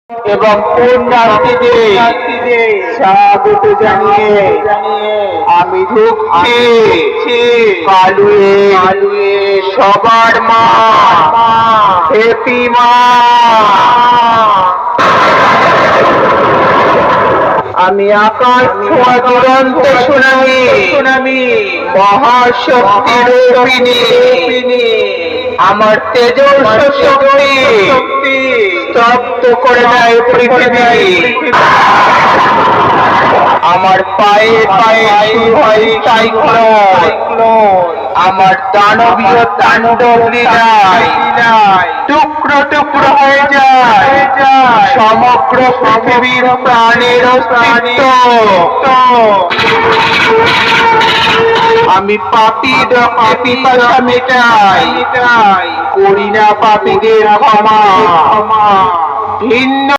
এবং পুণ্যার্থীদের স্বাগত জানিয়ে আমি ঢুকছি কালুয়ে সবার মা হ্যাপি মা। আমি আকাশ ছোঁয়া দুরন্ত সুনামি মহাশক্তি রূপিণী, আমার তেজস্ব শক্তি স্তব্ধ করে দেয় পৃথিবী। আমার পায়ে পায়ে শুরু হয় সাইক্লোন, আমার দানবীয় তাণ্ডব লীলায় টুকরো টুকরো হয়ে যায় সমগ্র পৃথিবীর প্রাণের অস্তিত্ব। আমি পাপীর পিপাসা মেটাই, করি না পাপীদের ক্ষমা। ভিন্ন